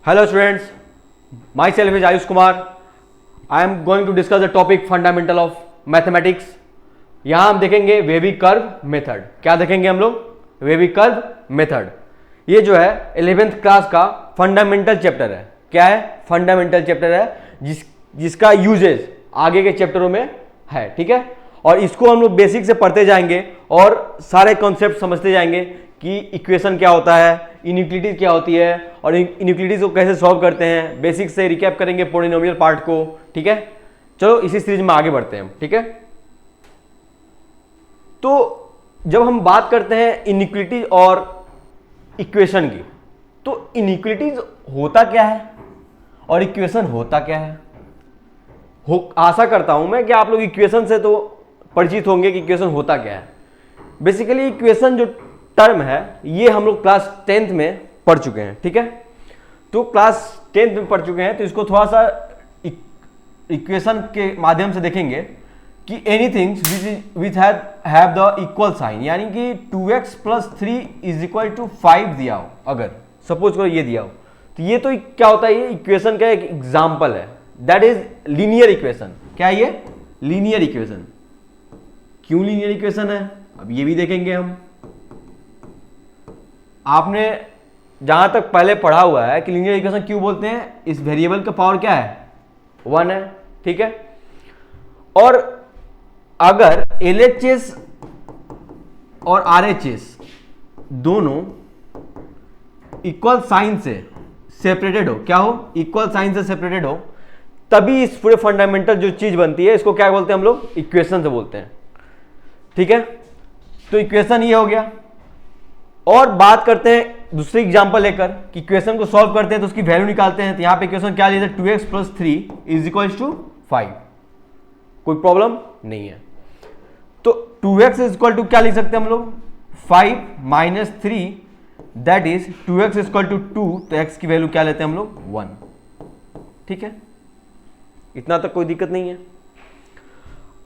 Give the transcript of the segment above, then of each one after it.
Hello students, myself is Ayush Kumar. I am going to discuss the topic fundamental of mathematics. यहाँ हम देखेंगे wavy curve method. क्या देखेंगे हम लोग? Wavy curve method. ये जो है 11th क्लास का फंडामेंटल चैप्टर है. क्या है? फंडामेंटल चैप्टर है जिसका यूजेज आगे के चैप्टरों में है. ठीक है, और इसको हम लोग बेसिक से पढ़ते जाएंगे और सारे कॉन्सेप्ट समझते जाएंगे कि इक्वेशन क्या होता है, इनइक्वालिटीज क्या होती है और इनइक्वालिटीज को कैसे सॉल्व करते हैं. बेसिक से रिकैप करेंगे पॉलिनोमियल पार्ट को. ठीक है, चलो इसी सीरीज में आगे बढ़ते हैं. ठीक है, तो जब हम बात करते हैं इनइक्वालिटीज और इक्वेशन की, तो इनइक्वालिटीज होता क्या है और इक्वेशन होता क्या है. आशा करता हूं मैं कि आप लोग इक्वेशन से तो परिचित होंगे कि इक्वेशन होता क्या है. बेसिकली इक्वेशन जो टर्म है ये हम लोग क्लास 10th में पढ़ चुके हैं. ठीक है, तो क्लास 10th में पढ़ चुके हैं, तो इसको थोड़ा सा इक्वेशन के माध्यम से देखेंगे कि anything which have the equal sign, यानी कि 2x + 3 = 5 दिया हो. अगर सपोज करो ये दिया हो, तो ये तो क्या होता है, ये इक्वेशन का एक एग्जाम्पल है. That is linear equation. क्या है ये? Linear equation. क्यों लीनियर इक्वेशन है अब ये भी देखेंगे हम. आपने जहां तक पहले पढ़ा हुआ है कि लीनियर इक्वेशन क्यों बोलते हैं, इस वेरिएबल का पावर क्या है? 1 है. ठीक है, और अगर LHS और RHS दोनों इक्वल साइन से सेपरेटेड हो, क्या हो? इक्वल साइन से सेपरेटेड हो, तभी इस पूरे फंडामेंटल जो चीज बनती है इसको क्या बोलते हैं हम लोग? इक्वेशन से बोलते हैं. ठीक है, तो इक्वेशन ये हो गया. और बात करते हैं दूसरी एग्जांपल लेकर कि इक्वेशन को सॉल्व करते हैं तो उसकी वैल्यू निकालते हैं. तो यहां पे इक्वेशन क्या लिया था? 2x + 3 = 5. कोई प्रॉब्लम नहीं है. तो 2x = क्या लिख सकते हैं हम लोग? 5 - 3, दैट इज 2x = 2. तो x की वैल्यू क्या लेते हैं हम लोग? 1. ठीक है, इतना तक कोई दिक्कत नहीं है.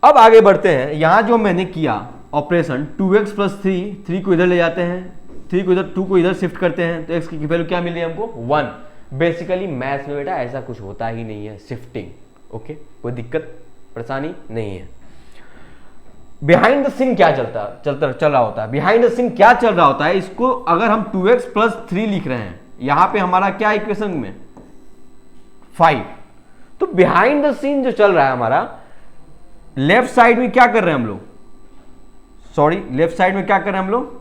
अब आगे बढ़ते हैं. यहां जो मैंने किया ऑपरेशन 2x + 3 को इधर ले जाते हैं, 3 को इधर, 2 को इधर शिफ्ट करते हैं, तो x की वैल्यू क्या मिली हमको? 1. बेसिकली मैथ्स में बेटा ऐसा कुछ होता ही नहीं है, शिफ्टिंग. ओके, कोई दिक्कत परेशानी नहीं है. बिहाइंड द सीन क्या चल रहा होता है? बिहाइंड द सीन क्या चल रहा होता है, इसको अगर हम 2x + 3 लिख रहे हैं, यहां पे हमारा क्या इक्वेशन में? 5. तो बिहाइंड द सीन जो चल रहा है हमारा, लेफ्ट साइड में क्या कर रहे हैं हम लोग? सॉरी, लेफ्ट साइड में क्या कर रहे हैं हम लोग?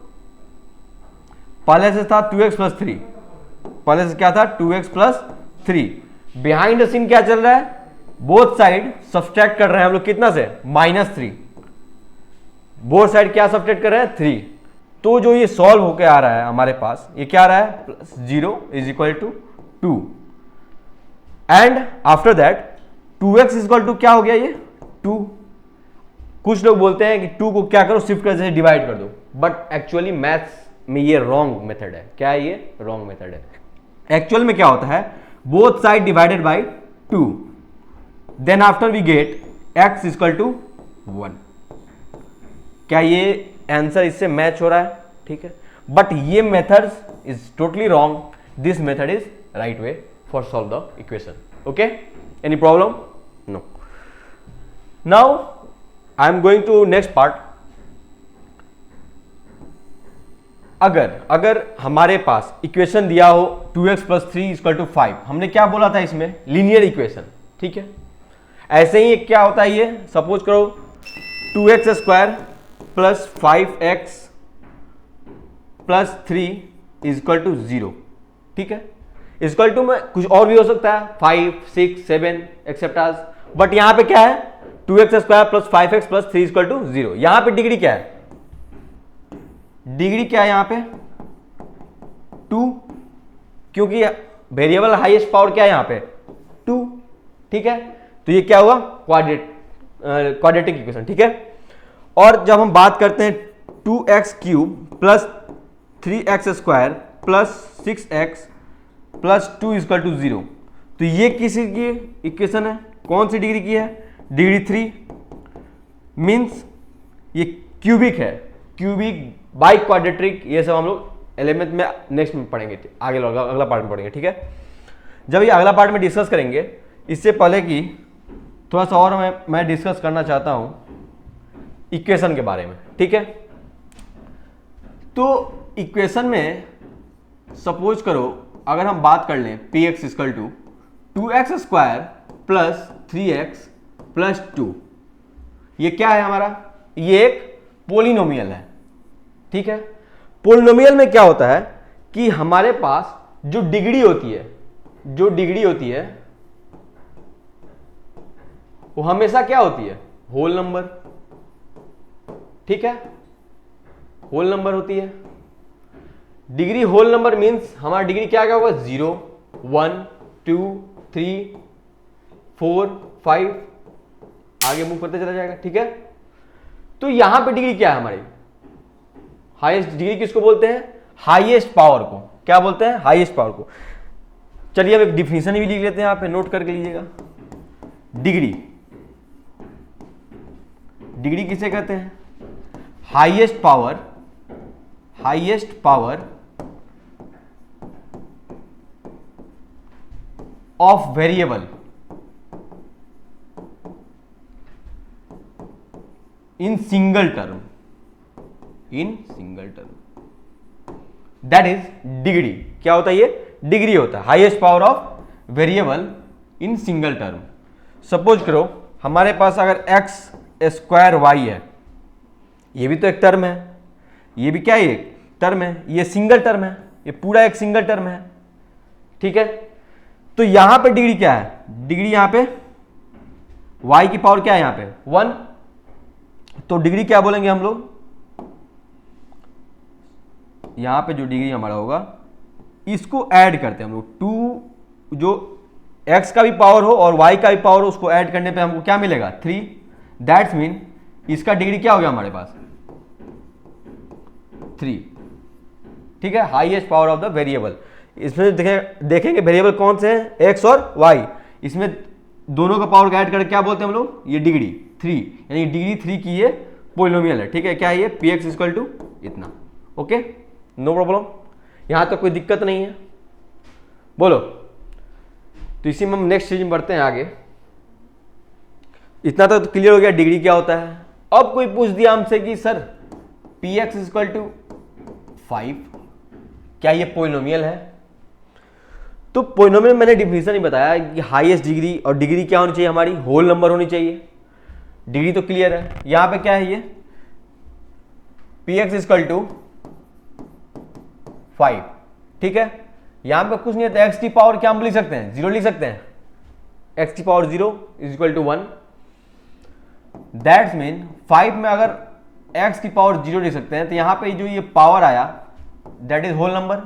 पहले से था 2x + 3, पहले से क्या था? 2x + 3. बिहाइंड द सीन क्या चल रहा है? बोथ साइड सब्सट्रैक्ट कर रहे हैं हम लोग. कितना से? -3. बोथ साइड क्या सब्सट्रैक्ट कर रहे हैं? 3. तो जो ये सॉल्व होकर आ रहा है हमारे पास, ये क्या आ रहा है? +0 = 2. एंड आफ्टर दैट 2x = क्या हो गया? ये 2. कुछ लोग बोलते हैं कि 2 को क्या करो? शिफ्ट कर, जैसे डिवाइड कर दो. बट एक्चुअली मैथ्स में ये रॉन्ग मेथड है. क्या है ये? रॉन्ग मेथड है. एक्चुअल में क्या होता है? Both side divided by 2, then after we get x = 1. क्या ये आंसर इससे मैच हो रहा है? ठीक है, बट ये method is totally wrong. This method is right way for solve the equation. Okay, any problem? No. Now I am going to next part. अगर हमारे पास इक्वेशन दिया हो 2x + 3 = 5, हमने क्या बोला था इसमें? Linear equation. ठीक है, ऐसे ही क्या होता है ये? सपोज करो 2x² + 5x + 3 = 0. ठीक है, इक्वल टू में कुछ और भी हो सकता है, 5, 6, 7 एक्सेप्टास. बट यहां पे क्या है? 2x² + 5x + 3 = 0. यहां पे डिग्री क्या है? डिग्री क्या है यहां पे? 2, क्योंकि वेरिएबल हाईएस्ट पावर क्या है यहां पे? 2. ठीक है, तो ये क्या हुआ? Quadratic equation. ठीक है, और जब हम बात करते हैं 2x³ + 3x² + 6x + 2 = 0, तो ये किसी की इक्वेशन है? कौन सी डिग्री की है? डिग्री 3. मीन्स ये क्यूबिक है. क्यूबिक, बाई क्वाड्रेटिक, ये सब हम लोग 11th में नेक्स्ट में पढ़ेंगे, आगे अगला पार्ट में पढ़ेंगे. ठीक है, जब ये अगला पार्ट में डिस्कस करेंगे, इससे पहले कि थोड़ा सा और मैं डिस्कस करना चाहता हूं इक्वेशन के बारे में, ठीक है। तो इक्वेशन में सपोज करो अगर हम बात कर लें P x equal to 2x² plus 3x plus 2, ये क्या है हमारा, ये एक पोलिनोमियल है, ठीक है। पोलिनोमियल में क्या होता है कि हमारे पास जो डिग्री होती है वो हमेशा क्या होती है, होल नंबर, ठीक है, होल नंबर होती है। डिग्री होल नंबर मींस हमारा डिग्री क्या क्या होगा, 0 1 2 3 4 5 आगे मूव करते चला जाएगा, ठीक है। तो यहां पे डिग्री क्या है हमारी, हाईएस्ट डिग्री किसको बोलते हैं, हाईएस्ट पावर को क्या बोलते हैं, हाईएस्ट पावर को। चलिए अब एक डिफिनेशन भी लिख लेते हैं, यहाँ पे नोट करके लीजिएगा। डिग्री किसे कहते हैं, highest power of variable in single term, that is degree. क्या होता है ये, डिग्री होता है, highest power of variable in single term. Suppose करो हमारे पास अगर x² y है, ये भी तो एक टर्म है, ये भी क्या है, एक टर्म है, ये सिंगल टर्म है, ये पूरा एक सिंगल टर्म है, ठीक है। तो यहां पे डिग्री क्या है, डिग्री यहां पे y की पावर क्या है, यहां पे 1, तो डिग्री क्या बोलेंगे हम लोग, यहां पे जो डिग्री हमारा होगा इसको ऐड करते हैं हम लोग, 2 जो x का भी पावर हो और y का भी पावर हो उसको ऐड करने पे हमको क्या मिलेगा, 3। दैट्स मीन इसका डिग्री क्या हो गया हमारे पास, 3, ठीक है, highest power of the variable. इसमें देखेंगे वेरिएबल कौन से हैं, x और y, इसमें दोनों का पावर ऐड करके क्या बोलते हैं हम लोग, ये डिग्री 3, यानी डिग्री 3 की ये पोलिनोमियल है, ठीक है। क्या है ये, पी एक्स इक्वल टू इतना, ओके, नो प्रॉब्लम, यहां तक कोई दिक्कत नहीं है, बोलो। तो इसी में हम नेक्स्ट चीज में बढ़ते हैं आगे। इतना तक तो क्लियर हो गया डिग्री क्या होता है। अब कोई पूछ दिया हमसे कि sir P x equal to 5, क्या ये पोलिनोमियल है। तो पोलिनोमियल मैंने डिफिनेशन ही बताया कि हाईएस्ट डिग्री, और डिग्री क्या होनी चाहिए हमारी, होल नंबर होनी चाहिए। डिग्री तो क्लियर है। यहां पे क्या है, ये पी एक्स इक्वल टू 5, ठीक है। यहां पे कुछ नहीं है, तो एक्स की पावर क्या हम लिख सकते हैं, 0 लिख सकते हैं, एक्स की power 0 is equal to 1। That's mean 5 में अगर एक्स की पावर 0 लिख सकते हैं, तो यहां पे जो ये पावर आया that is whole number.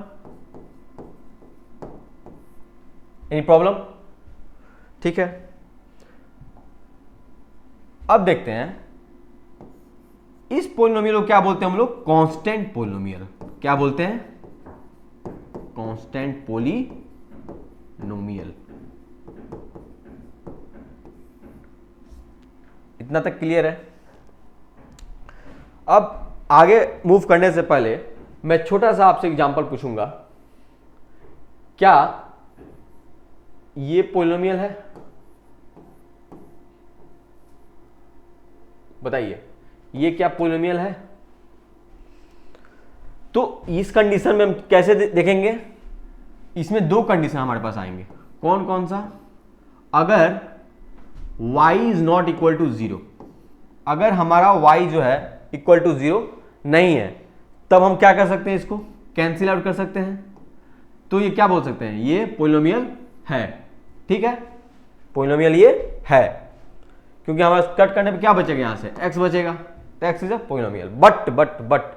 Any problem, ठीक है। अब देखते हैं इस पोलिनोमियल को क्या बोलते हैं हम लोग, कांस्टेंट पोलिनोमियल। क्या बोलते हैं, कांस्टेंट पोलिनोमियल। इतना तक क्लियर है। अब आगे मूव करने से पहले मैं छोटा सा आपसे एग्जांपल पूछूंगा, क्या ये पोलिनोमियल है, बताइए, ये क्या पोलिनोमियल है। तो इस कंडीशन में हम कैसे देखेंगे, इसमें दो कंडीशन हमारे पास आएंगे। कौन कौन सा, अगर y is not equal to 0, अगर हमारा y जो है इक्वल टू 0 नहीं है, तब हम क्या कर सकते हैं, इसको कैंसिल आउट कर सकते हैं। तो ये क्या बोल सकते हैं, ये पोलिनोमियल है, ठीक है, पोलिनोमियल ये है, क्योंकि हमारा कट करने पे क्या बचेगा, यहां से x बचेगा, तो x is a polynomial. But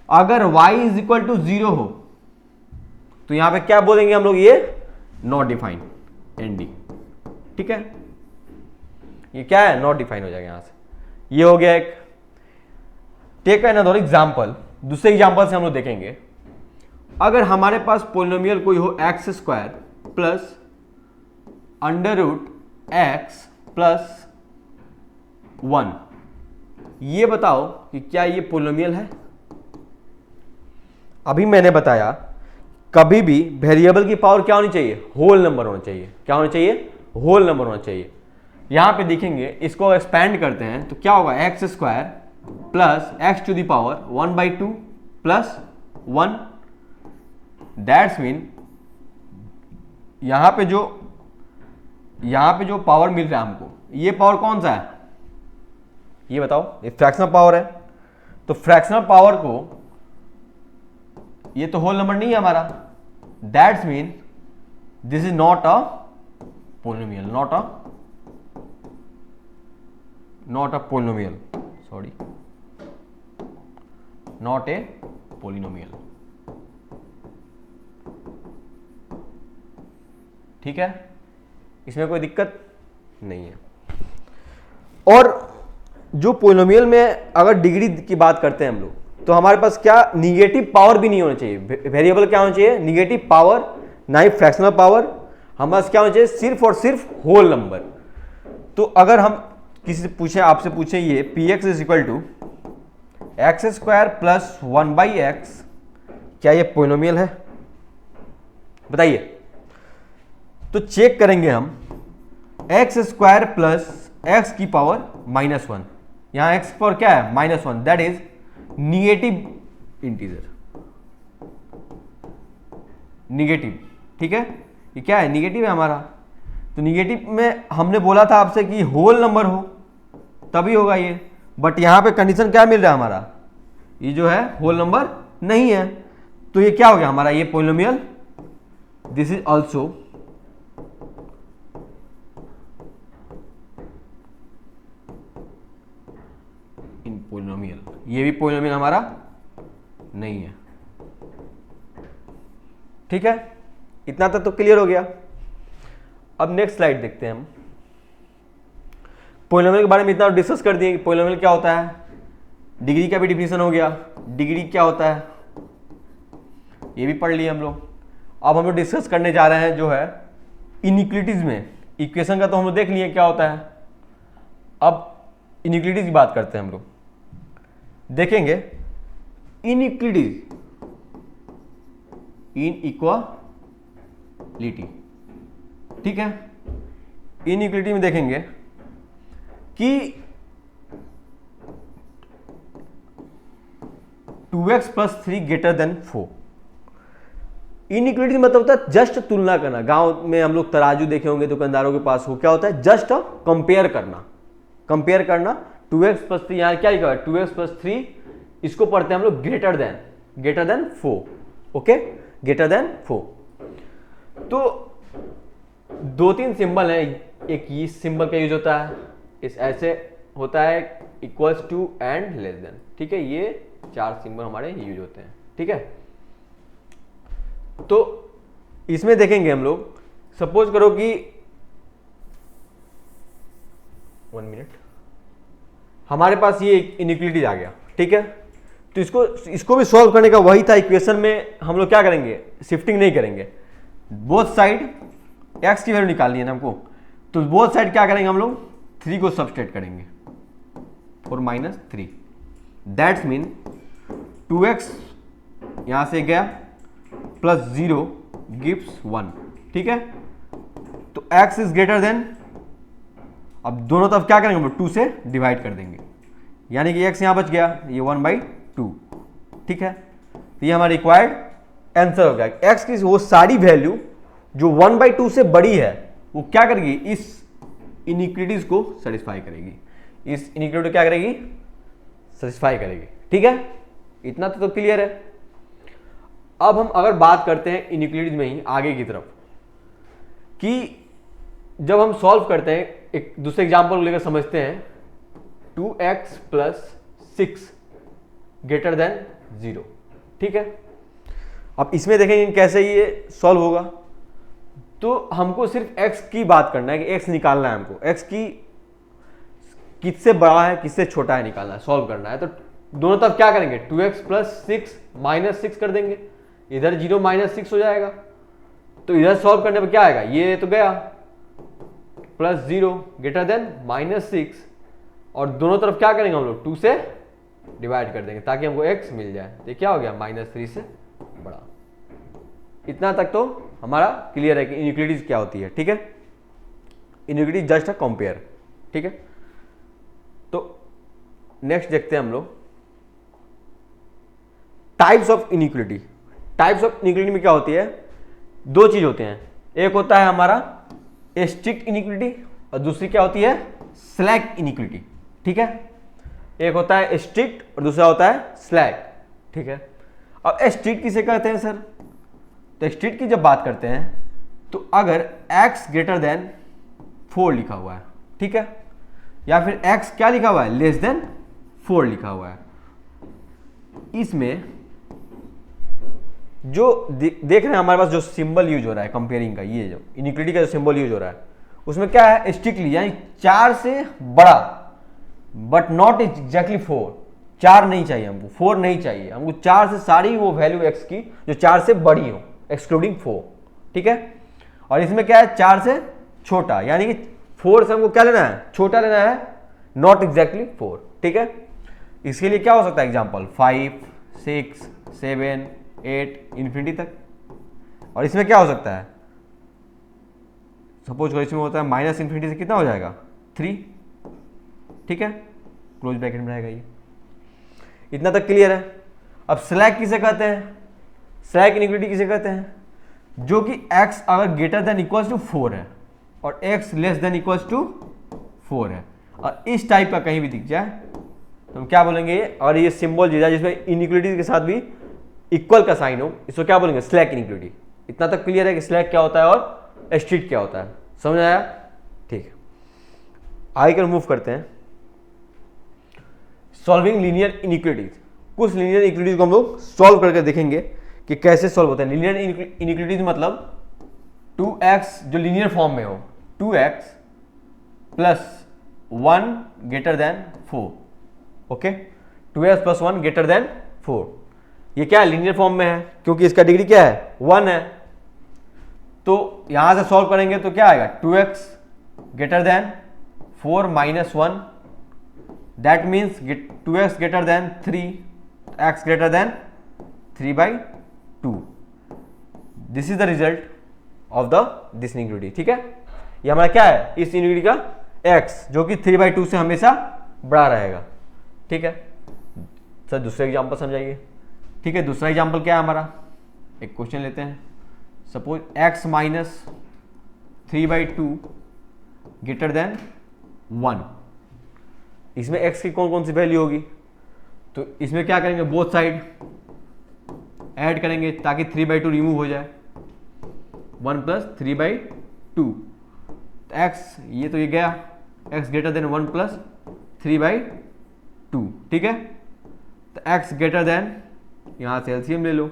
अगर y इज इक्वल टू 0 हो, तो यहां पे क्या बोलेंगे हम लोग, ये नॉट डिफाइन, एनडी, ठीक है, ये क्या है, नॉट डिफाइन हो जाएगा यहां से। ये हो गया एक। टेक अनदर एग्जांपल, दूसरे एग्जांपल से हम लोग देखेंगे। अगर हमारे पास पोलिनोमियल कोई हो x² plus under root x plus 1, ये बताओ कि क्या ये पोलिनोमियल है। अभी मैंने बताया कभी भी वेरिएबल की पावर क्या होनी चाहिए, होल नंबर होना चाहिए। क्या होना चाहिए, होल नंबर होना चाहिए। यहां पे देखेंगे, इसको एक्सपैंड करते हैं तो क्या होगा, x square plus x to the power 1/2 plus 1। That's mean यहां पे जो पावर मिल रहा है हमको, ये पावर कौन सा है, ये बताओ, ये फ्रैक्शनल पावर है। तो फ्रैक्शनल पावर को, ये तो होल नंबर नहीं है हमारा, that's mean this is not a polynomial, not a polynomial, sorry, not a polynomial. ठीक है, इसमें कोई दिक्कत नहीं है। और जो पोलिनोमियल में अगर डिग्री की बात करते हैं हम लोग, तो हमारे पास क्या, निगेटिव पावर भी नहीं होना चाहिए। वेरिएबल क्या होना चाहिए, निगेटिव पावर, ना ही फ्रैक्शनल पावर। हमारे पास क्या होना चाहिए, सिर्फ और सिर्फ होल नंबर। तो अगर हम किसी से पूछें, आपसे पूछें ये P x is equal to x square plus 1/x, क्या ये पोलिनोमियल है, बताइए। तो चेक करेंगे हम, एक्स स्क्वायर प्लस एक्स की पावर -1, यहां एक्स की पावर क्या है, -1, that is negative integer, negative. ठीक है, ये क्या है, निगेटिव है हमारा। तो निगेटिव में हमने बोला था आपसे कि होल नंबर हो तभी होगा ये, बट यहां पे कंडीशन क्या मिल रहा है हमारा, ये जो है होल नंबर नहीं है। तो ये क्या हो गया हमारा, ये polynomial, this is also in polynomial, ये भी पोलिनोमियल हमारा नहीं है। ठीक है, इतना तक तो क्लियर हो गया। अब नेक्स्ट स्लाइड देखते हैं हम। पोलिनोमियल के बारे में इतना डिस्कस कर दिए कि पोलिनोमियल क्या होता है, डिग्री का भी डिफिनेशन हो गया, डिग्री क्या होता है ये भी पढ़ लिए हम लोग। अब हम लोग डिस्कस करने जा रहे हैं जो है इनइक्वालिटीज में, इक्वेशन का तो हम लोग देख लिए क्या होता है, अब इनइक्वालिटीज की बात करते हैं हम लोग। देखेंगे इनइक्वालिटीज, इनइक्वालिटी, ठीक है। इनइक्वालिटी में देखेंगे कि 2x + 3 > 4। इनइक्वालिटी मतलब होता है जस्ट तुलना करना। गांव में हम लोग तराजू देखे होंगे दुकानदारों के पास, हो क्या होता है, जस्ट कंपेयर करना, कंपेयर करना। 2x + 3, यहां क्या लिखा हुआ है, 2x + 3, इसको पढ़ते हैं हम लोग greater than 4, okay, greater than 4। तो 2-3 सिंबल है, एक ये सिंबल का यूज होता है, इस ऐसे होता है, equals to and less than, ठीक है, ये 4 सिंबल हमारे यूज होते हैं, ठीक है। तो इसमें देखेंगे हम लोग, सपोज करो कि 1 मिनट, हमारे पास ये इनइक्वालिटी आ गया, ठीक है। तो इसको भी सॉल्व करने का वही था, इक्वेशन में हम लोग क्या करेंगे, शिफ्टिंग नहीं करेंगे, बोथ साइड x की वैल्यू निकालनी है ना हमको, तो बोथ साइड क्या करेंगे हम लोग, 3 को सब्सट्रैक्ट करेंगे और -3, दैट्स मीन 2x यहां से गया प्लस 0 गिव्स 1, ठीक है। तो x इज ग्रेटर देन, अब दोनों तरफ क्या करेंगे हम लोग, 2 से डिवाइड कर देंगे, यानी कि x यहां बच गया, ये 1/2, ठीक है। तो ये हमारा रिक्वायर्ड आंसर हो गया। x की वो सारी वैल्यू जो 1/2 से बड़ी है वो क्या करेगी, इस इनइक्वालिटीज को सेटिस्फाई करेगी, इस इनइक्वालिटी क्या करेगी, सेटिस्फाई करेगी, ठीक है। इतना तो क्लियर है। अब हम अगर बात करते हैं इनइक्वालिटीज में ही आगे की तरफ, कि जब हम सॉल्व करते हैं, एक दूसरे एग्जांपल को लेकर समझते हैं, 2x + 6 > 0, ठीक है। अब इसमें देखेंगे कैसे ये सॉल्व होगा। तो हमको सिर्फ x की बात करना है कि x निकालना है हमको, x की किससे बड़ा है किससे छोटा है निकालना है, सॉल्व करना है। तो दोनों तरफ क्या करेंगे, 2x + 6 -6 कर देंगे, इधर 0 -6 हो जाएगा। तो इधर सॉल्व करने पर क्या आएगा, ये तो गया +0 > -6, और दोनों तरफ क्या करेंगे हम लोग, 2 से डिवाइड कर देंगे ताकि हमको x मिल जाए। तो क्या हो गया, -3 से बड़ा, इतना तक तो हमारा क्लियर है कि इनइक्वालिटीज क्या होती है, ठीक है। इनइक्वालिटी जस्ट अ कंपेयर, ठीक है। तो नेक्स्ट देखते हैं हम लोग types of inequality. Types of inequality में क्या होती है, दो चीज होते हैं, एक होता है हमारा स्ट्रिक्ट इनइक्वालिटी और दूसरी क्या होती है, स्लैक इनइक्वालिटी, ठीक है। एक होता है स्ट्रिक्ट और दूसरा होता है स्लैक, ठीक है। अब स्ट्रिक्ट किसे कहते हैं सर, तो स्ट्रिक्ट की जब बात करते हैं तो अगर x ग्रेटर देन 4 लिखा हुआ है, ठीक है, या फिर x क्या लिखा हुआ है, लेस देन 4 लिखा हुआ है, इसमें जो देख रहे हैं हमारे पास जो सिंबल यूज हो रहा है कंपेयरिंग का, ये जो इनइक्वालिटी का जो सिंबल यूज हो रहा है उसमें क्या है, स्ट्रिक्टली यानी 4 से बड़ा, बट नॉट एग्जैक्टली 4, 4 नहीं चाहिए हमको, 4 नहीं चाहिए हमको, 4 से सारी वो वैल्यू x की जो 4 से बड़ी हो एक्सक्लूडिंग 4, ठीक है। और इसमें क्या है, 4 से छोटा, यानी कि 4 से हमको क्या लेना है, छोटा लेना है, नॉट एग्जैक्टली 4, ठीक है। इसके लिए क्या हो सकता है एग्जाम्पल, 5, 6, 7, 8 इन्फिनिटी तक। और इसमें क्या हो सकता है, सपोज करो इसमें होता है माइनस इन्फिनिटी से कितना हो जाएगा, 3, ठीक है, क्लोज ब्रैकेट में रहेगा ये। इतना तक क्लियर है। अब स्लैक किसे कहते हैं, स्लैक इनइक्वालिटी किसे कहते हैं, जो कि x अगर ग्रेटर देन इक्वल्स टू 4 है और x less than equals to 4 है और इस टाइप का कहीं भी दिख जाए तो हम क्या बोलेंगे, और ये सिंबल दिख जाए जिसमें इनइक्वालिटी के साथ भी इक्वल का साइन हो, इसको क्या बोलेंगे, स्लैक इनइक्वालिटी। इतना तक क्लियर है कि स्लैक क्या होता है और स्ट्रिक्ट क्या होता है, समझ आया, ठीक है। आगे कर मूव करते हैं सॉल्विंग लीनियर इनइक्वालिटीज। कुछ लीनियर इनइक्वालिटीज को हम लोग सॉल्व करके देखेंगे कि कैसे सॉल्व होता है। लीनियर इनइक्वालिटीज मतलब 2x जो लीनियर फॉर्म में हो, 2x plus 1 greater than 4, okay, 2x plus 1 greater than 4, ये क्या है, लीनियर फॉर्म में है क्योंकि इसका डिग्री क्या है, 1 है। तो यहां से सॉल्व करेंगे तो क्या आएगा, 2x greater than 4 minus 1, that means 2x greater than 3, x greater then 3/2। This is the result of the this inequality, ठीक है। ये हमारा क्या है, इस इनइक्वालिटी का x जो कि 3/2 से हमेशा बड़ा रहेगा, ठीक है। सर दूसरा एग्जांपल समझाइए, ठीक है। दूसरा एग्जांपल क्या है हमारा, एक क्वेश्चन लेते हैं, suppose x minus 3/2 greater than 1। इसमें x की कौन कौन सी वैल्यू होगी, तो इसमें क्या करेंगे, बोथ साइड ऐड करेंगे ताकि 3/2 रिमूव हो जाए, 1 प्लस 3/2, x ये तो ये गया, x ग्रेटर देन 1 प्लस 3/2, ठीक है। तो x ग्रेटर देन, यहां से एलसीएम ले लो,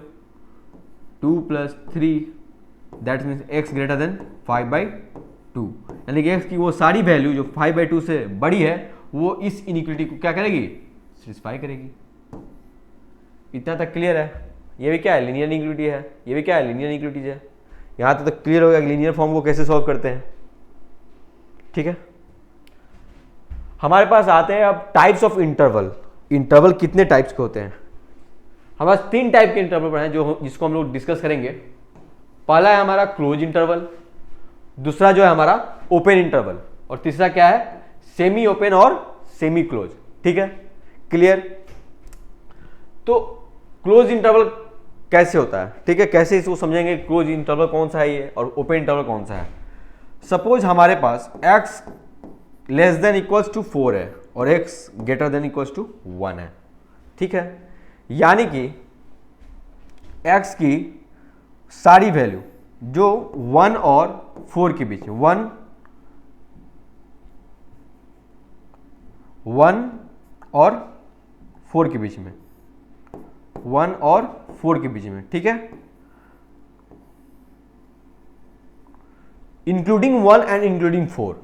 2 plus 3, that means x greater then 5/2, यानी कि x की वो सारी वैल्यू जो 5/2 से बड़ी है वो इस इनइक्वालिटी को क्या करेगी, सेटिस्फाई करेगी। इतना तक क्लियर है। ये भी क्या है, लीनियर इनइक्वालिटी है, ये भी क्या है, लीनियर इनइक्वालिटीज है। यहां तक क्लियर हो गया कि लीनियर फॉर्म को कैसे सॉल्व करते हैं, ठीक है। हमारे पास आते हैं अब टाइप्स ऑफ इंटरवल। इंटरवल कितने टाइप्स के होते हैं, हमारे पास 3 टाइप के इंटरवल पढ़े हैं जिसको हम लोग डिस्कस करेंगे। पहला है हमारा क्लोज इंटरवल, दूसरा जो है हमारा ओपन इंटरवल, और तीसरा क्या है, सेमी ओपन और सेमी क्लोज, ठीक है, क्लियर। तो क्लोज इंटरवल कैसे होता है, ठीक है, कैसे इसको समझेंगे, क्लोज इंटरवल कौन सा है ये और ओपन इंटरवल कौन सा है। सपोज हमारे पास x less than equals to 4 है और x greater than equals to 1 है, ठीक है, यानी कि x की सारी वैल्यू जो 1 और 4 के बीच, 1 और 4 के बीच में, 1 और 4 के बीच में, ठीक है, including 1 and including 4।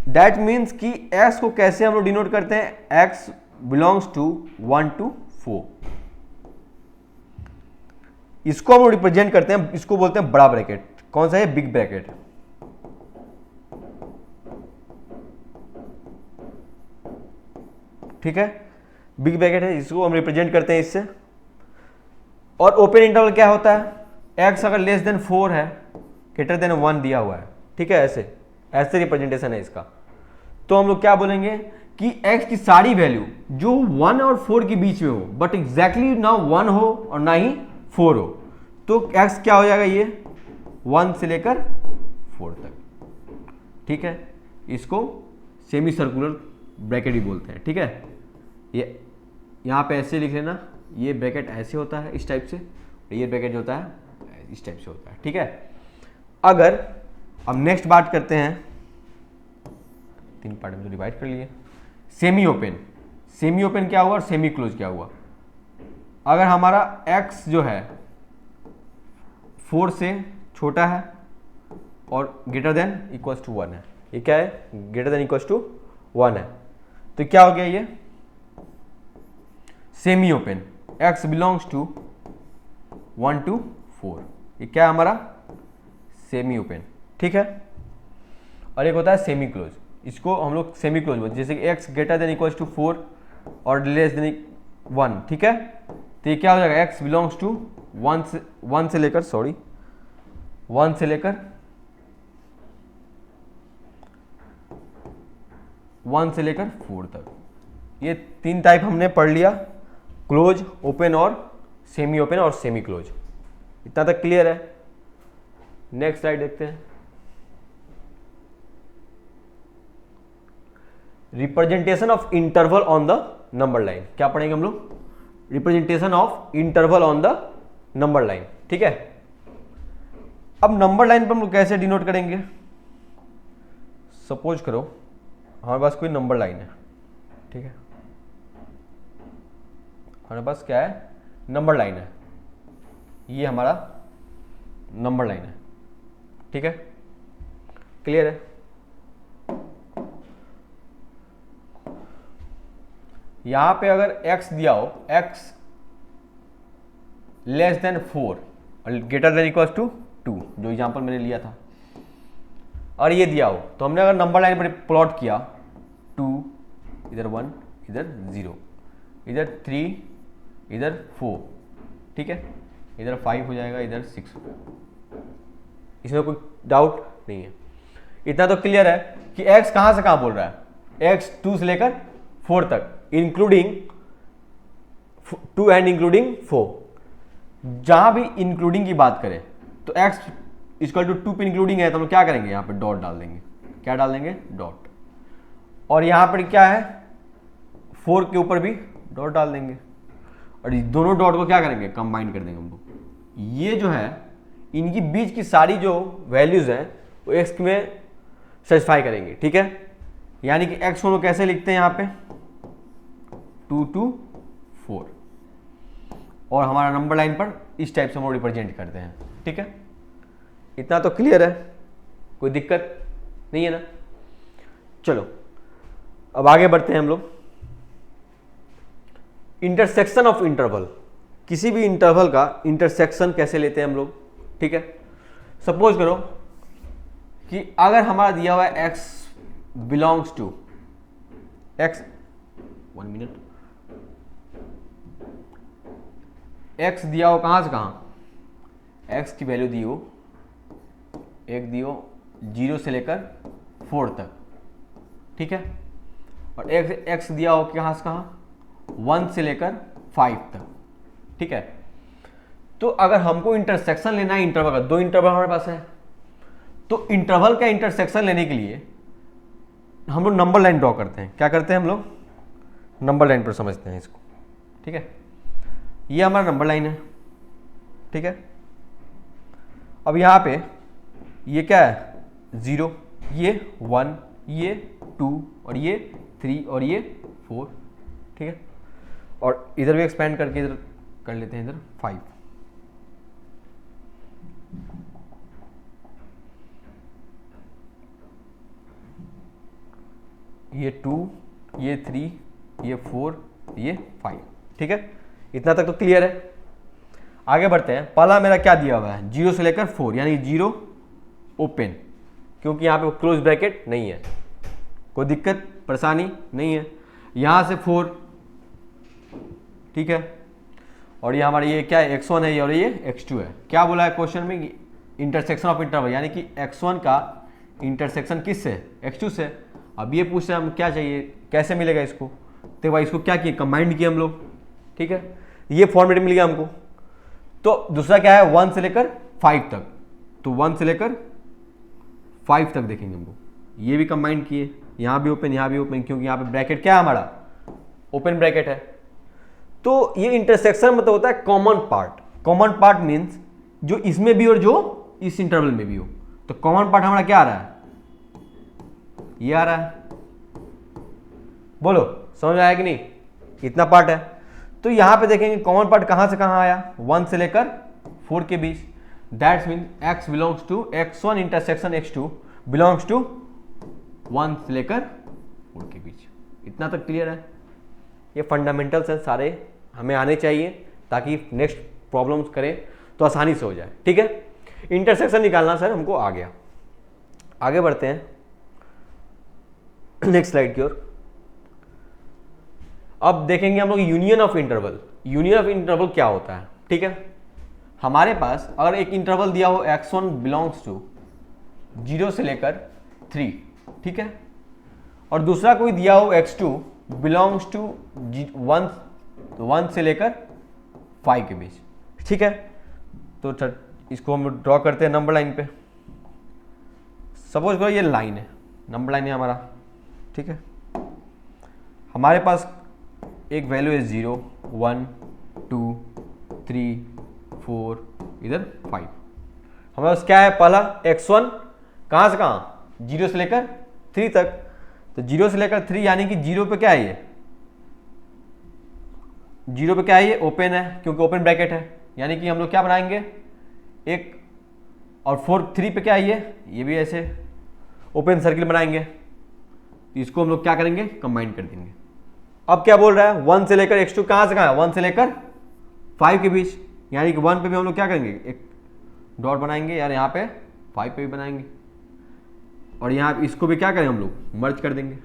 That means कि x को कैसे हम लोग डिनोट करते हैं, x बिलोंग्स टू 1 to 4। इसको हम लोग रिप्रेजेंट करते हैं, इसको बोलते हैं बड़ा ब्रैकेट। कौन सा है, बिग ब्रैकेट, ठीक है, बिग ब्रैकेट है, इसको हम रिप्रेजेंट करते हैं इससे। और ओपन इंटरवल क्या होता है, x अगर लेस देन 4 है, ग्रेटर देन 1 दिया हुआ है, ठीक है, ऐसे ऐसे रिप्रेजेंटेशन है इसका, तो हम लोग क्या बोलेंगे कि x की सारी वैल्यू जो 1 और 4 के बीच में हो, बट एग्जैक्टली ना 1 हो और ना ही 4 हो, तो x क्या हो जाएगा, ये 1 से लेकर 4 तक, ठीक है। इसको सेमी सर्कुलर ब्रैकेट भी बोलते हैं, ठीक है। ये यहाँ पे ऐसे लिख लेना, ये ब्रैकेट ऐसे होता है इस टाइप से, ये ब्रैकेट जो होता है इस टाइप से होता है, ठीक है। अगर अब नेक्स्ट बात करते हैं, 3 पार्ट में तो डिवाइड कर लिए। सेमी ओपन, सेमी ओपन क्या हुआ और सेमी क्लोज क्या हुआ। अगर हमारा x जो है 4 से छोटा है और ग्रेटर देन इक्वल्स टू 1 है, ये क्या है, ग्रेटर देन इक्वल्स टू 1 है, तो क्या हो गया ये semi open, x belongs to 1 to 4, ये क्या है हमारा सेमी ओपन, ठीक है। और एक होता है सेमी क्लोज, इसको हम लोग सेमी क्लोज बोलते हैं, जैसे कि x greater than equals to 4 और लेस देन 1, ठीक है। तो ये क्या हो जाएगा, x बिलोंग्स टू 1 से लेकर 1 से लेकर 4 तक। ये 3 टाइप हमने पढ़ लिया, क्लोज, ओपन और सेमी ओपन और सेमी क्लोज। इतना तक क्लियर है। नेक्स्ट स्लाइड देखते हैं। Representation of interval on the number line, क्या पढ़ेंगे हम लोग, representation of interval on the number line, ठीक है। अब नंबर लाइन पर हम लोग कैसे डिनोट करेंगे, सपोज करो हमारे पास कोई नंबर लाइन है, ठीक है, हमारे पास क्या है, नंबर लाइन है, ये हमारा नंबर लाइन है, ठीक है, क्लियर है। यहां पे अगर x दिया हो, x लेस देन 4 और ग्रेटर देन इक्वल्स टू 2, जो एग्जांपल मैंने लिया था, और ये दिया हो, तो हमने अगर नंबर लाइन पर प्लॉट किया, 2 इधर 1 इधर 0 इधर 3 इधर 4, ठीक है, इधर 5 हो जाएगा इधर 6 हो जाएगा, इसमें कोई डाउट नहीं है। इतना तो क्लियर है कि x कहां से कहां बोल रहा है, x 2 से लेकर 4 तक, इंक्लूडिंग 2 एंड इंक्लूडिंग 4। जहां भी इंक्लूडिंग की बात करें तो x इक्वल टू 2 पे इंक्लूडिंग है, तो हम लोग क्या करेंगे, यहां पे डॉट डाल देंगे, क्या डाल देंगे, डॉट। और यहां पर क्या है, 4 के ऊपर भी डॉट डाल देंगे, और इस दोनों डॉट को क्या करेंगे, कंबाइन कर देंगे हम लोग। ये जो है इनकी बीच की सारी जो वैल्यूज हैं वो x में सेटिस्फाई करेंगे, ठीक है। यानी कि x को लोग कैसे लिखते हैं, यहाँ पे 2 to 4, और हमारा नंबर लाइन पर इस टाइप से हम लोग रिप्रेजेंट करते हैं, ठीक है। इतना तो क्लियर है, कोई दिक्कत नहीं है ना। चलो अब आगे बढ़ते हैं हम लोग। इंटरसेक्शन ऑफ इंटरवल, किसी भी इंटरवल का इंटरसेक्शन कैसे लेते हैं हम लोग, ठीक है। सपोज करो कि अगर हमारा दिया हुआ है x belongs to x, 1 minute, x दिया हो कहां से कहां, x की वैल्यू दी हो, एक दी हो 0 से लेकर 4 तक, ठीक है, और x दिया हो कहां से कहां, 1 से लेकर 5 तक, ठीक है। तो अगर हमको इंटरसेक्शन लेना है इंटरवल का, 2 इंटरवल हमारे पास है, तो इंटरवल का इंटरसेक्शन लेने के लिए हम लोग नंबर लाइन ड्रॉ करते हैं। क्या करते हैं हम लोग, नंबर लाइन पर समझते हैं इसको, ठीक है। ये हमारा नंबर लाइन है, ठीक है। अब यहाँ पे ये क्या है, 0, ये 1, ये 2 और ये 3 और ये 4, ठीक है। और इधर भी एक्सपेंड करके इधर कर लेते हैं, इधर 5, ये 2, ये 3, ये 4, ये 5, ठीक है। इतना तक तो क्लियर है। आगे बढ़ते हैं। पहला मेरा क्या दिया हुआ है, 0 से लेकर 4, यानी 0 ओपन, क्योंकि यहाँ पे क्लोज ब्रैकेट नहीं है, कोई दिक्कत परेशानी नहीं है। यहाँ से 4, ठीक है, और ये हमारा ये क्या है x1 है और ये x2 है। क्या बोला है क्वेश्चन में, इंटरसेक्शन ऑफ इंटरवल, यानी कि x1 का इंटरसेक्शन किस से, x2 से। अब ये पूछ रहे हैं हम क्या चाहिए, कैसे मिलेगा इसको, तो भाई इसको क्या किए, कंबाइंड किए हम लोग, ठीक है, ये फॉर्मेट मिल गया हमको। तो दूसरा क्या है 1 से लेकर 5 तक, तो 1 से लेकर 5 तक देखेंगे हमको, ये भी कंबाइन किए, यहाँ भी ओपन यहाँ भी ओपन, क्योंकि यहाँ पे ब्रैकेट क्या है हमारा, ओपन ब्रैकेट है। तो ये इंटरसेक्शन मतलब होता है common part. Common part means जो इसमें भी और जो इस इंटरवल में भी हो। तो कॉमन पार्ट हमारा क्या आ रहा है, ये आ रहा है, बोलो समझ आया कि नहीं, कितना पार्ट है। तो यहां पे देखेंगे कॉमन पार्ट कहां से कहां आया, 1 से लेकर 4 के बीच। That's mean x belongs to x1 intersection x2 belongs to 1 से लेकर 4 के बीच। इतना तक क्लियर है। ये फंडामेंटल्स हैं, सारे हमें आने चाहिए ताकि नेक्स्ट प्रॉब्लम्स करें तो आसानी से हो जाए, ठीक है। इंटरसेक्शन निकालना सर हमको आ गया। आगे बढ़ते हैं नेक्स्ट स्लाइड की ओर। अब देखेंगे हम लोग union of interval. Union of interval क्या होता है, ठीक है। हमारे पास अगर एक इंटरवल दिया हो x1 बिलोंग्स टू 0 से लेकर 3, ठीक है, और दूसरा कोई दिया हो x2 बिलोंग्स टू 1 से लेकर 5 के बीच, ठीक है। तो इसको हम ड्रॉ करते हैं नंबर लाइन पे। सपोज करो ये लाइन है, नंबर लाइन है हमारा, ठीक है। हमारे पास एक वैल्यू है 0, 1, 2, 3, 4, इधर 5। हमारे पास क्या है, पहला x1 कहाँ से कहाँ, 0 से लेकर 3 तक। तो 0 से लेकर 3 यानी कि 0 पे क्या है, ये 0 पे क्या है, ये ओपन है, क्योंकि ओपन ब्रैकेट है। यानी कि हम लोग क्या बनाएंगे एक, और 3 पे क्या है, ये भी ऐसे ओपन सर्किल बनाएंगे। तो इसको हम लोग क्या करेंगे, कंबाइन कर देंगे। अब क्या बोल रहा है, 1 से लेकर x2 कहाँ से कहाँ है, 1 से लेकर 5 के बीच। यानी कि 1 पे भी हम लोग क्या करेंगे, एक डॉट बनाएंगे, यार यहाँ पे 5 पे भी बनाएंगे, और यहाँ इसको भी क्या करें हम लोग, मर्ज कर देंगे।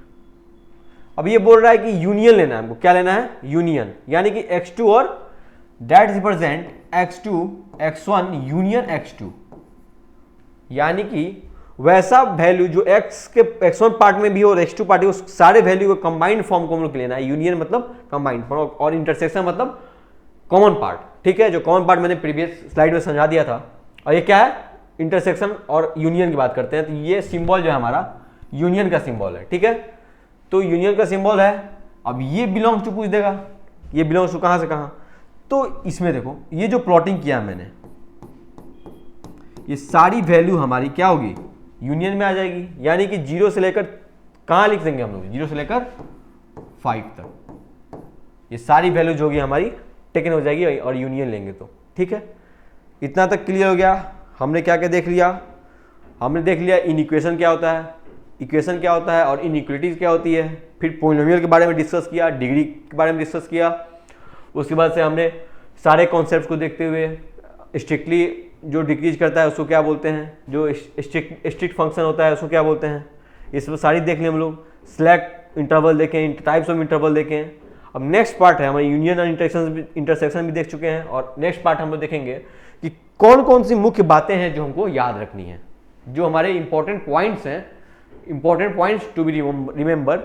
अब ये बोल रहा है कि यूनियन लेना है हमको, क्या लेना है, यूनियन, यानी कि x2 और that represent x2 x1 union x2। यानी कि वैसा वैल्यू जो x के x1 पार्ट में भी हो और x2 पार्ट, उस सारे वैल्यू को कंबाइंड फॉर्म को हम लोग लेना है। यूनियन मतलब कंबाइंड फॉर्म, और इंटरसेक्शन मतलब कॉमन पार्ट, ठीक है। जो कॉमन पार्ट मैंने प्रीवियस स्लाइड में समझा दिया था। और ये क्या है, इंटरसेक्शन और यूनियन की बात करते हैं। तो ये सिंबल जो है हमारा यूनियन का सिंबल है, ठीक है। तो यूनियन का सिंबल है। अब ये बिलोंग्स टू पूछ देगा, ये बिलोंग्स टू कहां से कहां। तो इसमें देखो ये जो प्लॉटिंग किया मैंने, ये सारी वैल्यू हमारी क्या होगी, यूनियन में आ जाएगी। यानी कि 0 से लेकर कहां लिख देंगे हम लोग, 0 से लेकर 5 तक ये सारी वैल्यू जो होगी हमारी टेकन हो जाएगी, और यूनियन लेंगे तो, ठीक है। इतना तक क्लियर हो गया। हमने क्या क्या देख लिया, हमने देख लिया इनइक्वेशन क्या होता है, इक्वेशन क्या होता है, और इनइक्वालिटीज क्या होती है। फिर पोलिनोमियल के बारे में डिस्कस किया, डिग्री के बारे में डिस्कस किया। उसके बाद से हमने सारे कॉन्सेप्ट्स को देखते हुए स्ट्रिक्टली जो डिक्रीज करता है उसको क्या बोलते हैं, जो स्ट्रिक्ट फंक्शन होता है उसको क्या बोलते हैं, इस पर सारी देख लें हम लोग। स्लैक इंटरवल देखें, टाइप्स ऑफ इंटरवल देखें। अब नेक्स्ट पार्ट है हमारे यूनियन और इंटरसेक्शन भी देख चुके हैं, और नेक्स्ट पार्ट हम लोग देखेंगे कि कौन कौन सी मुख्य बातें हैं जो हमको याद रखनी है, जो हमारे इंपॉर्टेंट पॉइंट्स हैं, important points to be remember,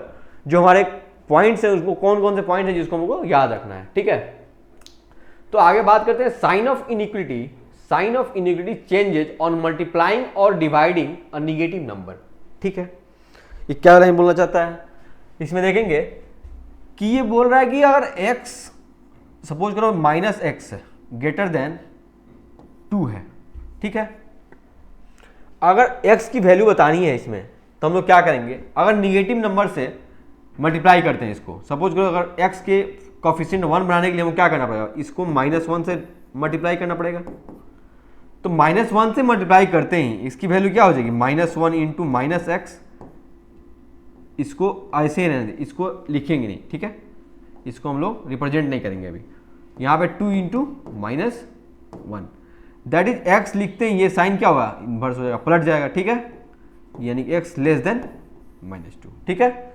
जो हमारे पॉइंट्स हैं उसको कौन कौन से पॉइंट हैं जिसको हमको याद रखना है, ठीक है। तो आगे बात करते हैं sign of inequity. Sign of inequity changes on multiplying और डिवाइडिंग अ नेगेटिव नंबर, ठीक है। ये क्या लाइन बोलना चाहता है, इसमें देखेंगे कि ये बोल रहा है कि अगर x सपोज करो -x है ग्रेटर देन 2 है, ठीक है। अगर x की वैल्यू बतानी है इसमें, तो हम लोग क्या करेंगे, अगर निगेटिव नंबर से मल्टीप्लाई करते हैं इसको, सपोज करो अगर x के कोफिशिएंट 1 बनाने के लिए हमको क्या करना पड़ेगा, इसको -1 से मल्टीप्लाई करना पड़ेगा। तो -1 से मल्टीप्लाई करते ही इसकी वैल्यू क्या हो जाएगी, -1 इंटू -x। इसको ऐसे ही रहने, इसको लिखेंगे नहीं, ठीक है। इसको हम लोग रिप्रेजेंट नहीं करेंगे अभी। यहाँ पे 2 इंटू -1 दैट इज x लिखते हैं, ये साइन क्या होगा, इन्वर्स हो जाएगा, पलट जाएगा, ठीक है। यानी x लेस देन -2, ठीक है।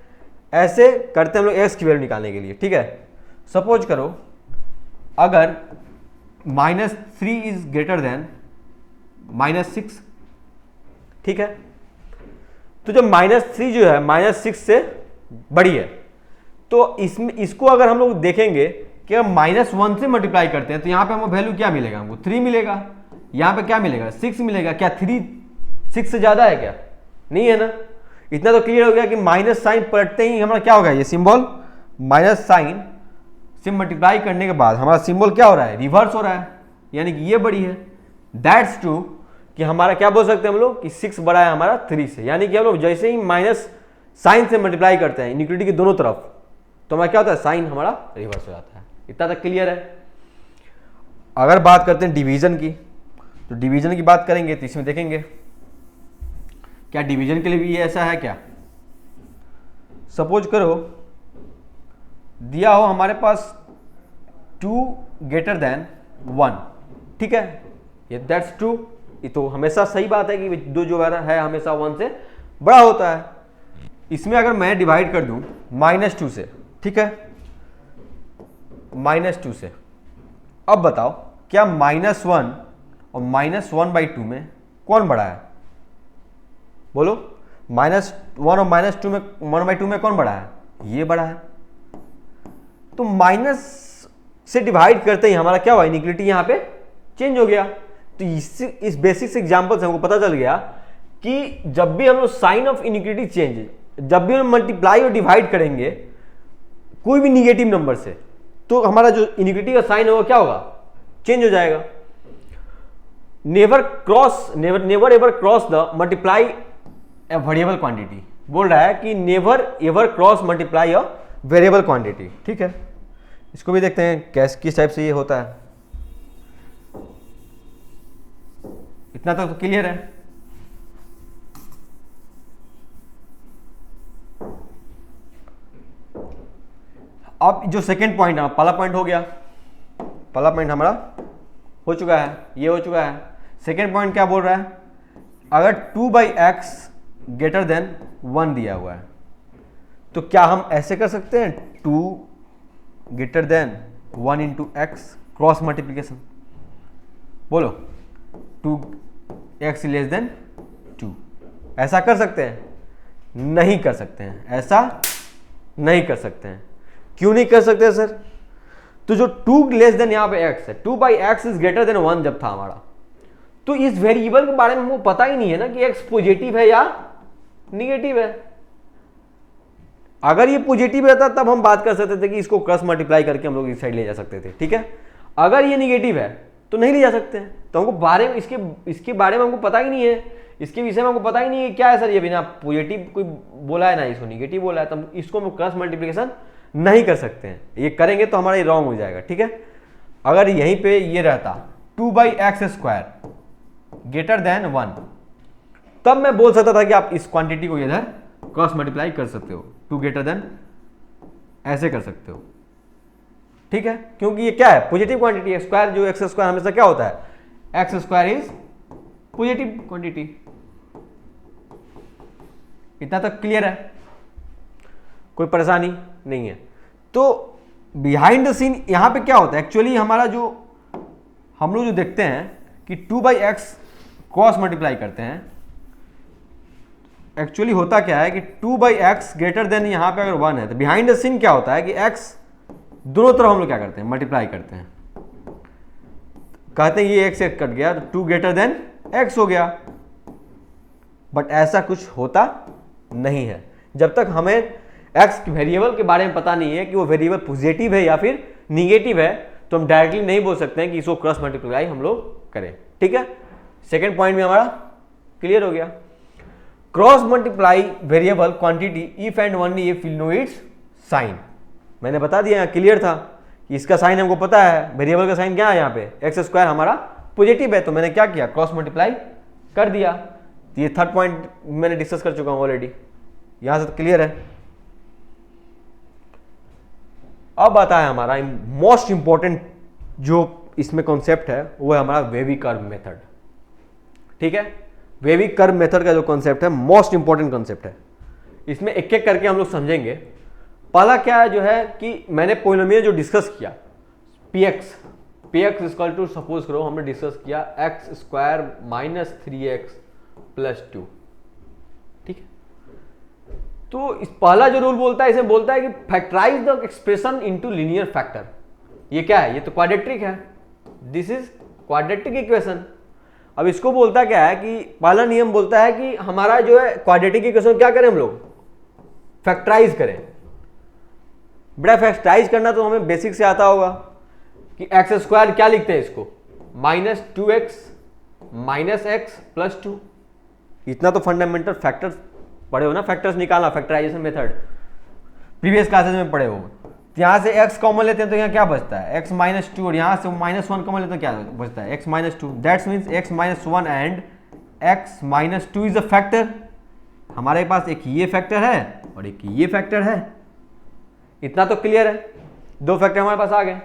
ऐसे करते हैं हम लोग x की वैल्यू निकालने के लिए, ठीक है। सपोज करो अगर -3 इज ग्रेटर देन -6, ठीक है, तो जब -3 जो है -6 से बड़ी है, तो इसमें इसको अगर हम लोग देखेंगे कि अगर -1 से मल्टीप्लाई करते हैं तो यहाँ पे हमको वैल्यू क्या मिलेगा, हमको 3 मिलेगा, यहाँ पे क्या मिलेगा 6 मिलेगा। क्या 3 6 से ज़्यादा है क्या? नहीं है ना। इतना तो क्लियर हो गया कि माइनस साइन पलटते ही हमारा क्या होगा, ये सिंबल माइनस साइन से मल्टीप्लाई करने के बाद हमारा सिंबल क्या हो रहा है, रिवर्स हो रहा है, यानी कि ये बड़ी है। दैट्स ट्रू कि हमारा क्या बोल सकते हैं हम लोग कि 6 बड़ा है हमारा 3 से, यानी कि हम लोग जैसे ही माइनस साइन से मल्टीप्लाई करते हैं इनिक्विटी की दोनों तरफ, तो हमारा क्या होता है, साइन हमारा रिवर्स हो जाता है। इतना तक क्लियर है। अगर बात करते हैं डिवीजन की, तो डिवीजन की बात करेंगे तो इसमें देखेंगे क्या डिवीजन के लिए भी ये ऐसा है क्या। सपोज करो दिया हो हमारे पास 2 ग्रेटर देन 1, ठीक है, ये दैट्स ट्रू, ये तो हमेशा सही बात है कि दो जो है हमेशा 1 से बड़ा होता है। इसमें अगर मैं डिवाइड कर दूं -2 से, ठीक है, -2 से, अब बताओ क्या -1 और -1/2 में कौन बड़ा है? बोलो, -1 और -2 में 1/2 में कौन बड़ा है? ये बड़ा है। तो माइनस से डिवाइड करते ही हमारा क्या हुआ, इनिक्विटी यहां पे चेंज हो गया। तो इस बेसिक एग्जांपल से हमको पता चल गया कि जब भी हम लोग साइन ऑफ इनिक्विटी चेंज, जब भी हम मल्टीप्लाई और डिवाइड करेंगे कोई भी निगेटिव नंबर से, तो हमारा जो इनिक्विटी का साइन होगा क्या होगा, चेंज हो जाएगा। Never ever cross the multiply a variable quantity, बोल रहा है कि never ever cross multiply a variable quantity, ठीक है। इसको भी देखते हैं कैस किस टाइप से ये होता है। इतना तक तो क्लियर है। अब जो सेकेंड पॉइंट है, पहला पॉइंट हो गया, पहला पॉइंट हमारा हो चुका है, ये हो चुका है। सेकेंड पॉइंट क्या बोल रहा है, अगर 2/x ग्रेटर देन 1 दिया हुआ है तो क्या हम ऐसे कर सकते हैं 2 greater than 1 into x cross multiplication? बोलो, 2x लेस देन 2, ऐसा कर सकते हैं? नहीं कर सकते हैं, ऐसा नहीं कर सकते हैं। क्यों नहीं कर सकते सर? तो जो 2 लेस देन यहां पे x है, 2/x इज ग्रेटर देन 1 जब था हमारा, तो इस वेरिएबल के बारे में हमको पता ही नहीं है ना कि x पॉजिटिव है या निगेटिव है। अगर ये पॉजिटिव रहता तब हम बात कर सकते थे कि इसको क्रॉस मल्टीप्लाई करके हम लोग इस साइड ले जा सकते थे, ठीक है। अगर ये निगेटिव है तो नहीं ले जा सकते हैं, तो हमको बारे में इसके बारे में हमको पता ही नहीं है, इसके विषय में हमको पता ही नहीं है क्या है सर, ये बिना पॉजिटिव कोई बोला है ना इसको निगेटिव बोला है, तो इसको हम क्रॉस मल्टीप्लिकेशन नहीं कर सकते हैं। ये करेंगे तो हमारा ये रॉन्ग हो जाएगा, ठीक है। अगर यहीं पे ये रहता 2/x² ग्रेटर देन 1, तब मैं बोल सकता था कि आप इस क्वांटिटी को इधर क्रॉस मल्टीप्लाई कर सकते हो, 2 ग्रेटर देन ऐसे कर सकते हो, ठीक है, क्योंकि ये क्या है, पॉजिटिव क्वांटिटी है। स्क्वायर जो x² हमेशा क्या होता है, x² इज पॉजिटिव क्वांटिटी। इतना तक क्लियर है, कोई परेशानी नहीं है। तो बिहाइंड द सीन यहां पे क्या होता है, एक्चुअली हमारा जो हम लोग जो देखते हैं कि 2/x क्रॉस मल्टीप्लाई करते हैं, एक्चुअली होता क्या है कि 2/x ग्रेटर देन यहां पे अगर 1 है तो बिहाइंड द सीन क्या होता है कि x दोनों तरफ हम लोग क्या करते हैं, मल्टीप्लाई करते हैं। कहते हैं ये x से कट गया तो 2 ग्रेटर देन x हो गया, बट ऐसा कुछ होता नहीं है। जब तक हमें x वेरिएबल के बारे में पता नहीं है कि वो वेरिएबल पॉजिटिव है या फिर निगेटिव है, तो हम डायरेक्टली नहीं बोल सकते हैं कि इसको क्रॉस मल्टीप्लाई हम लोग करें, ठीक है। सेकेंड पॉइंट में हमारा क्लियर हो गया। Cross multiply variable quantity if and only if you know its sign. मैंने बता दिया, क्लियर था कि इसका साइन हमको पता है, वेरिएबल का साइन क्या है यहाँ पे, x² हमारा पॉजिटिव है, तो मैंने क्या किया, क्रॉस मल्टीप्लाई कर दिया। तो ये थर्ड पॉइंट मैंने डिस्कस कर चुका हूं ऑलरेडी, यहां से तो क्लियर है। अब आता है हमारा मोस्ट इंपॉर्टेंट जो इसमें कॉन्सेप्ट है, वो है हमारा वेवी कर्व मेथड, ठीक है। वेवी कर्व मेथड का जो कॉन्सेप्ट है मोस्ट इंपॉर्टेंट कॉन्सेप्ट है। इसमें एक एक करके हम लोग समझेंगे। पहला क्या है जो है कि मैंने पोलिनोमियल जो डिस्कस किया, P x equal to, suppose करो हमने डिस्कस किया x square minus 3x plus 2, ठीक है। तो इस पहला जो रूल बोलता है, इसे बोलता है कि factorize the expression into linear factor. ये क्या है? ये तो क्वाड्रेटिक है, दिस इज क्वाड्रेटिक इक्वेशन। अब इसको बोलता क्या है कि पहला नियम बोलता है कि हमारा जो है क्वाड्रेटिक इक्वेशन क्या करें हम लोग, फैक्टराइज करें। बेटा फैक्टराइज करना तो हमें बेसिक से आता होगा कि एक्स स्क्वायर क्या लिखते हैं इसको, minus 2x minus x plus 2। इतना तो फंडामेंटल फैक्टर्स पढ़े हो ना, फैक्टर्स निकालना, फैक्टराइजेशन मेथड प्रीवियस क्लासेस में पढ़े हो। यहां से x कॉमन लेते हैं तो यहाँ क्या बचता है, x माइनस 2, और यहां से -1 कॉमन लेते हैं क्या बचता है, x minus 2। That's means x minus 1 and x minus 2 is a factor. हमारे पास एक ये फैक्टर है और एक ये फैक्टर है, इतना तो क्लियर है, दो फैक्टर हमारे पास आ गए।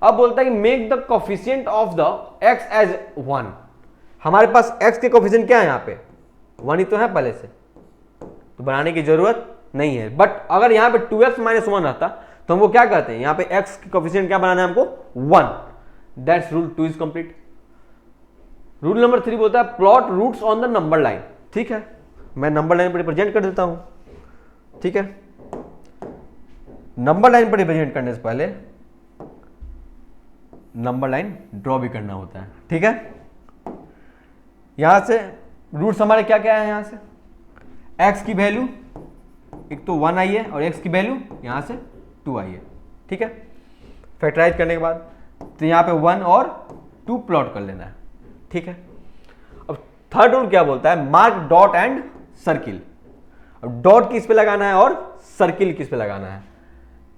अब बोलता है कि make the coefficient of the x as 1। हमारे पास x के कोफिशिएंट क्या है, यहाँ पे 1 ही तो है पहले से, तो बनाने की जरूरत नहीं है। बट अगर यहाँ पे 2x माइनस 1 रहता तो हमको क्या कहते हैं, यहाँ पे x के कोफिशिएंट क्या बनाना है हमको, 1। That's rule 2 is complete. Rule number 3 बोलता है plot roots on the number line. ठीक है, मैं नंबर लाइन पर रिप्रेजेंट कर देता हूं। ठीक है, नंबर लाइन पर रिप्रेजेंट करने से पहले नंबर लाइन ड्रॉ भी करना होता है। ठीक है, यहां से रूट्स हमारे क्या क्या है, यहां से x की वैल्यू एक तो 1 आई है और x की वैल्यू यहां से 2 आई है। ठीक है, फैक्टराइज करने के बाद तो यहां पे 1 और 2 प्लॉट कर लेना है। ठीक है, अब थर्ड रूल क्या बोलता है, मार्क डॉट एंड सर्किल। अब डॉट किस पे लगाना है और सर्किल किस पे लगाना है।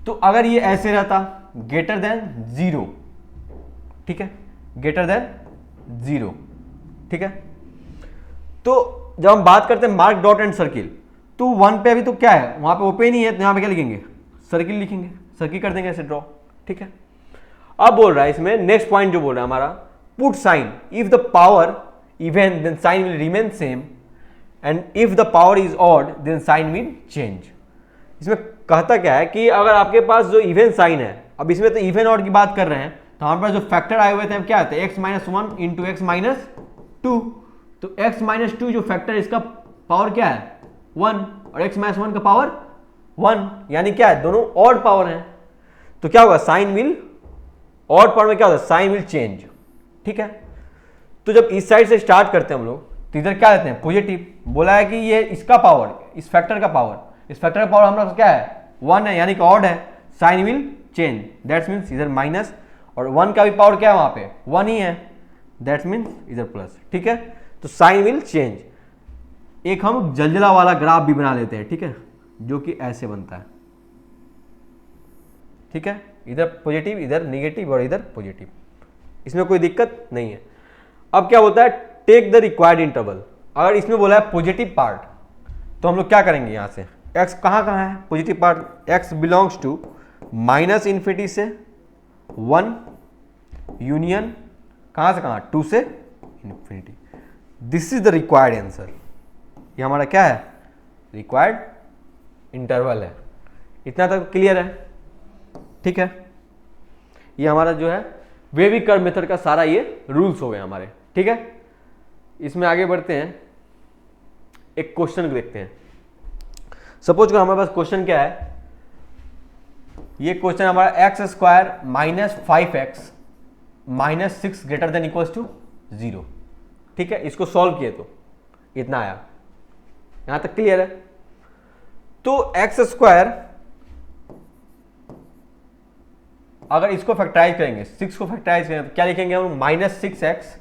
तो अगर ये ऐसे रहता ग्रेटर देन 0, ठीक है, ग्रेटर देन 0, ठीक है, तो जब हम बात करते हैं मार्क डॉट एंड सर्किल, तो 1 पे अभी तो क्या है, वहां पे ओपन ही है, तो यहां पे क्या लिखेंगे, सर्किल लिखेंगे, सर्किल कर देंगे ऐसे ड्रॉ। ठीक है, अब बोल रहा है इसमें नेक्स्ट पॉइंट जो बोल रहा है हमारा, put sign if the power even then sign will remain same and if the power is odd then sign will change. इसमें कहता क्या है कि अगर आपके पास जो इवन साइन है, अब इसमें तो इवन ऑड की बात कर रहे हैं, तो हमारे पास जो फैक्टर आए हुए थे क्या आते हैं, x minus 1 into x minus 2। तो x माइनस 2 जो फैक्टर, इसका पावर क्या है 1 और x माइनस 1 का पावर 1, यानी क्या है, दोनों ऑड पावर हैं। तो क्या होगा, साइन विल, ऑड पावर में क्या होता है, साइन विल चेंज। ठीक है, तो जब इस साइड से स्टार्ट करते हैं हम लोग, तो इधर क्या लेते हैं, पॉजिटिव। बोला है कि ये इसका पावर, इस फैक्टर का पावर, इस फैक्टर का पावर हमारा क्या है 1 है, यानी कि ऑड है, sign will change. That's means इधर माइनस, और 1 का भी पावर क्या है वहां पे 1 ही है, दैट्स मीन्स इधर प्लस। ठीक है, तो साइन विल चेंज। एक हम जलजला वाला ग्राफ भी बना लेते हैं, ठीक है, जो कि ऐसे बनता है। ठीक है, इधर पॉजिटिव, इधर नेगेटिव और इधर पॉजिटिव, इसमें कोई दिक्कत नहीं है। अब क्या बोलता है, टेक द रिक्वायर्ड इंटरवल। अगर इसमें बोला है पॉजिटिव पार्ट, तो हम लोग क्या करेंगे, यहां से x कहां कहां है positive part, x belongs to minus infinity से 1 यूनियन कहां से कहां, 2 से इन्फिनिटी। This is the required answer. ये हमारा क्या है, रिक्वायर्ड इंटरवल है। इतना तक क्लियर है। ठीक है, ये हमारा जो है वेवी कर्व मेथड का सारा ये रूल्स हो गए हमारे। ठीक है, इसमें आगे बढ़ते हैं, एक क्वेश्चन देखते हैं। सपोज करो हमारे पास क्वेश्चन क्या है, ये क्वेश्चन हमारा x square minus 5x minus 6 greater than equals to 0। ठीक है, इसको सॉल्व किए तो इतना आया, यहां तक क्लियर है। तो एक्स स्क्वायर, अगर इसको फैक्टराइज करेंगे, 6 को फैक्टराइज करेंगे तो क्या लिखेंगे हम, minus 6x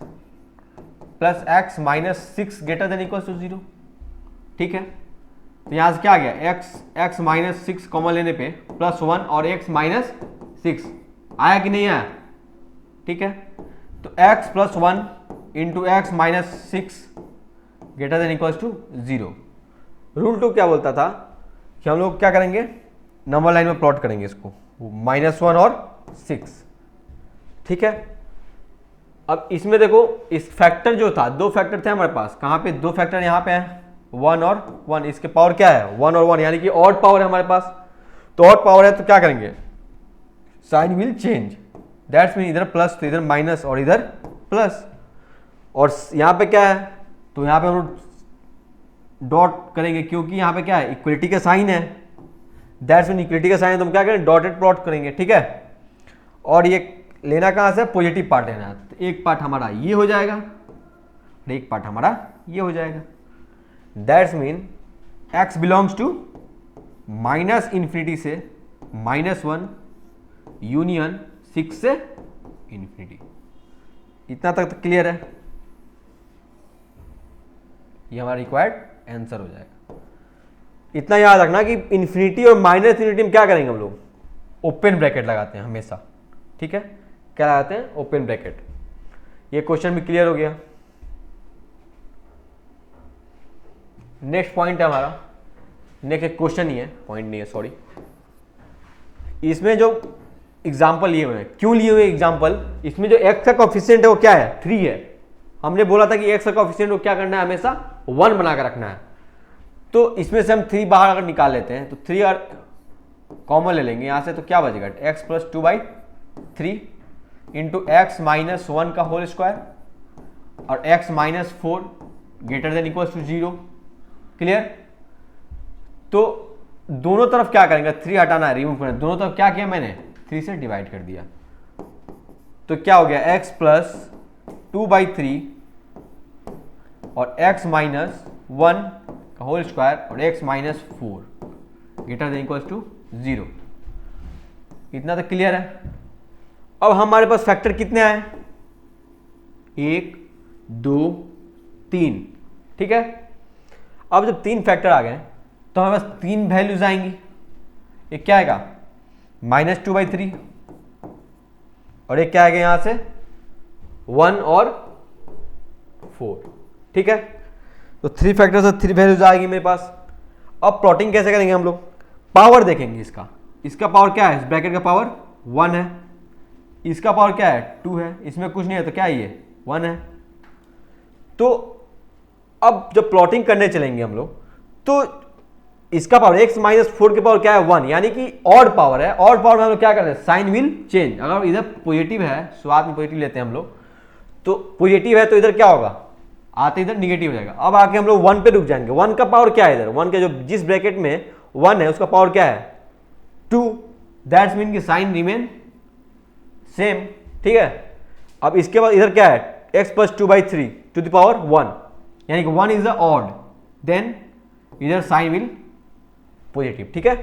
plus x minus 6 greater than equals to 0। ठीक है, तो यहां से क्या आ गया, x माइनस 6 कॉमन लेने पे प्लस 1 और x माइनस 6 आया कि नहीं आया। ठीक है, तो x plus 1 into x minus 6 greater than equals to 0। Rule 2 क्या बोलता था कि हम लोग क्या करेंगे, नंबर लाइन में प्लॉट करेंगे इसको, -1 और 6। ठीक है, अब इसमें देखो, इस फैक्टर जो था, 2 फैक्टर थे हमारे पास, कहां पे 2 फैक्टर यहां पे है 1 और 1, इसके पावर क्या है 1 और 1, यानी कि ऑड पावर है हमारे पास। तो ऑड पावर है तो क्या करेंगे, sign will change. That's mean इधर प्लस तो इधर माइनस और इधर प्लस, और यहाँ पे क्या है तो यहाँ पे हम लोग डॉट करेंगे क्योंकि यहाँ पे क्या है इक्वलिटी का साइन है, दैट्स मीन इक्वलिटी का साइन है तो हम क्या करेंगे डॉटेड प्लॉट करेंगे, ठीक है। और ये लेना कहाँ से, पॉजिटिव पार्ट लेना है, तो एक पार्ट हमारा ये हो जाएगा और एक पार्ट हमारा ये हो जाएगा। That's mean x belongs to minus infinity से -1 यूनियन 6 से इन्फिनिटी। इतना तक तो क्लियर है, ये हमारा रिक्वायर्ड आंसर हो जाएगा। इतना याद रखना कि इन्फिनिटी और माइनस इन्फिनिटी में क्या करेंगे हम लोग, ओपन ब्रैकेट लगाते हैं हमेशा, ठीक है। क्या लगाते हैं, ओपन ब्रैकेट। ये क्वेश्चन भी क्लियर हो गया। नेक्स्ट पॉइंट है हमारा, नेक्स्ट एक क्वेश्चन ही है, पॉइंट नहीं है, सॉरी। इसमें जो एग्जाम्पल लिए हुए हैं, क्यों लिए हुए एग्जाम्पल, इसमें जो x का कोएफिशिएंट है वो क्या है, 3 है। हमने बोला था कि x का कोएफिशिएंट को क्या करना है, हमेशा 1 बनाकर रखना है। तो इसमें से हम 3 बाहर अगर निकाल लेते हैं तो 3 और कॉमन ले लेंगे यहाँ से, तो क्या बचेगा x plus 2/3 into x minus 1 का होल स्क्वायर और x minus 4 greater than equal to 0। Clear. तो दोनों तरफ क्या करेंगे, 3 हटाना है, रिमूव करना है, दोनों तरफ क्या किया मैंने 3 से डिवाइड कर दिया। तो क्या हो गया x प्लस 2/3 और x माइनस 1 का होल स्क्वायर और x minus 4 greater than equal to 0। इतना तो क्लियर है। अब हमारे पास फैक्टर कितने आए, 1 2 3, ठीक है। अब जब 3 फैक्टर आ गए तो हमारे पास 3 वैल्यूज आएंगी। एक क्या आएगा -2/3 और एक क्या आएगा यहां से 1 और 4, ठीक है। तो 3 फैक्टर से 3 वैल्यूज आएगी मेरे पास। अब प्लॉटिंग कैसे करेंगे हम लोग, पावर देखेंगे इसका पावर क्या है, इस ब्रैकेट का पावर 1 है, इसका पावर क्या है 2 है, इसमें कुछ नहीं है तो क्या है ये 1 है। तो अब जब प्लॉटिंग करने चलेंगे हम लोग तो इसका पावर x माइनस 4 के पावर क्या है 1, यानी कि ऑड पावर है। ऑड पावर में हम लोग क्या करते हैं, साइन विल चेंज। अगर इधर पॉजिटिव है, शुरुआत में पॉजिटिव लेते हैं हम लोग, तो पॉजिटिव है तो इधर क्या होगा, आते इधर निगेटिव हो जाएगा। अब आके हम लोग 1 पे रुक जाएंगे। 1 का पावर क्या है इधर, 1 के जो जिस ब्रैकेट में 1 है उसका पावर क्या है 2, दैट्स मीन कि साइन रिमेन सेम, ठीक है। अब इसके बाद इधर क्या है x plus 2/3 to the power 1, यानी कि 1 इज द ऑड, देन इधर साइन विल पॉजिटिव, ठीक है।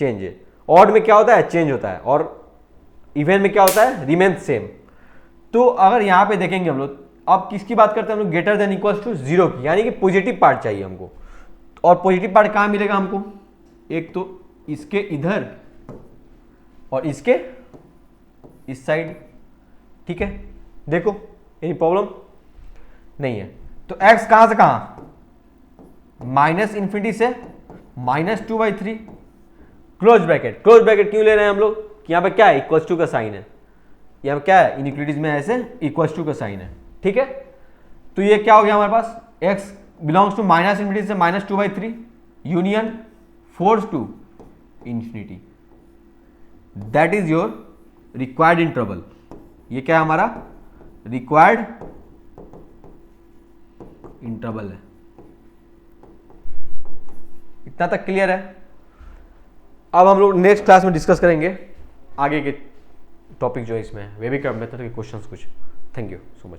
चेंज है, ऑड में क्या होता है चेंज होता है और इवन में क्या होता है रिमेन सेम। तो अगर यहां पे देखेंगे हम लोग, अब किसकी बात करते हैं हम लोग, ग्रेटर देन इक्वल्स टू 0 की, यानी कि पॉजिटिव पार्ट चाहिए हमको। और पॉजिटिव पार्ट कहां मिलेगा हमको, एक तो इसके इधर और इसके इस साइड, ठीक है। देखो एनी प्रॉब्लम नहीं है। तो x कहां से कहां, माइनस इन्फिनिटी से -2/3 क्लोज ब्रैकेट। क्लोज ब्रैकेट क्यों ले रहे हैं हम लोग, कि यहां पे क्या है इक्वल्स टू का साइन है, यहां पे क्या है इनइक्वालिटीज में ऐसे इक्वल्स टू का साइन है, ठीक है। तो ये क्या हो गया हमारे पास, x belongs to minus infinity से -2/3 union 4 to infinity, that is your required interval. ये क्या है हमारा रिक्वायर्ड इंटरवल है। इतना तक क्लियर है। अब हम लोग नेक्स्ट क्लास में डिस्कस करेंगे आगे के टॉपिक जो है इसमें, वे भी मेथड के क्वेश्चंस कुछ। Thank you so much.